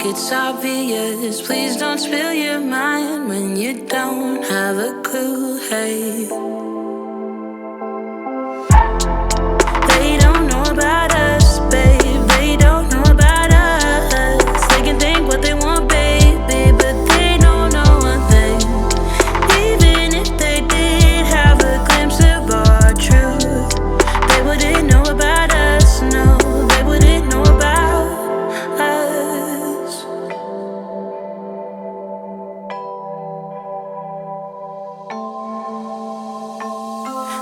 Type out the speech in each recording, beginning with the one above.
it's obvious. Please don't spill your mind when you don't have a clue. Hey, they don't know about us, babe. They don't know about us. They can think what they want, baby, but they don't know one thing. Even if they did have a glimpse of our truth, they wouldn't know about us. No, they wouldn't know about us.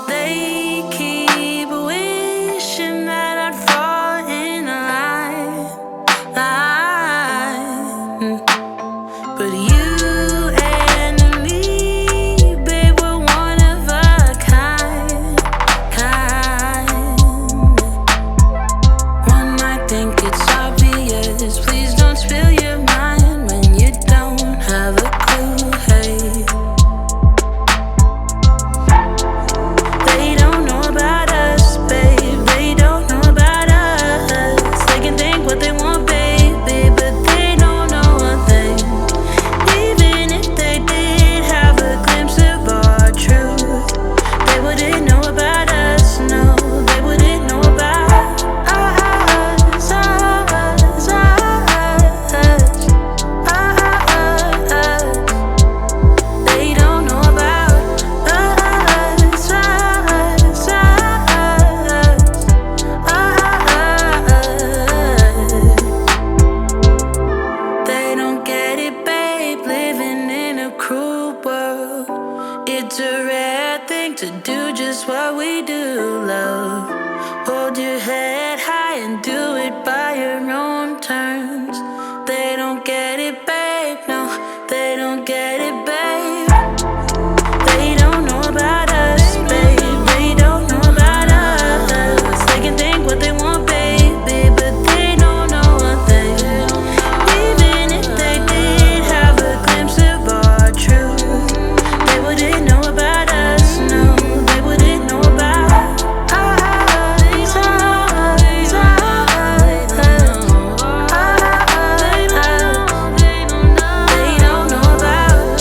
They keep wishing that I'd fall in line. But you and me, babe, we're one of a kind. One might think it's obvious. Please don't spill your mind when you don't have a clue. Hey, they don't know about us, babe. They don't know about us. They can think what they want, baby, but they don't know one thing. Even if they did have a glimpse of our truth, they wouldn't know about us. No, they wouldn't know about us. They don't know about us. They don't get it, babe, living in a cruel world. It's a rare thing to do just what we do, love. Hold your head high and do it by your own terms. They don't get it, babe, no, they don't get it, babe. They don't know about us, babe. They don't know about us. They can think what they want, baby, but they don't know one thing. Even if they did have a glimpse of our truth, they wouldn't know about us. No, they wouldn't know about us. They don't know about us.